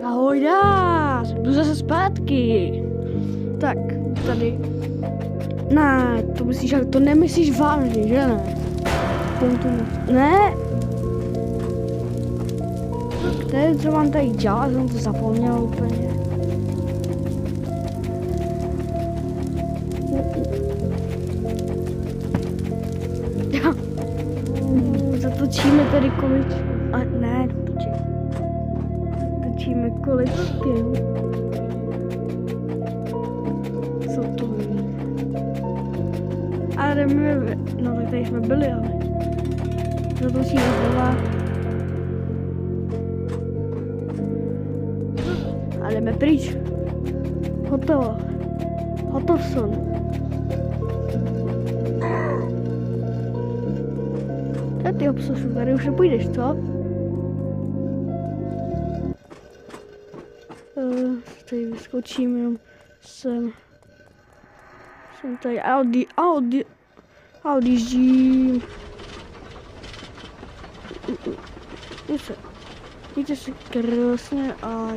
Ahoj, dá, jdu zase zpátky. Tak, tady. Ne, to myslíš, to nemyslíš vážně, že ne? Ne. To je, co mám tady dělat, jsem to zapomněl úplně. Zatočíme tady količku. A ne, točíme količky. Co to je? A jdeme, no tak tady jsme byli, ale zatočíme znova. A jdeme pryč. Hotovo. Hotov jsem. A ty obsažu, tady už nepůjdeš, co? Tady vyskočím jenom sem. Jsem tady odjíždím. Mějte se krásně a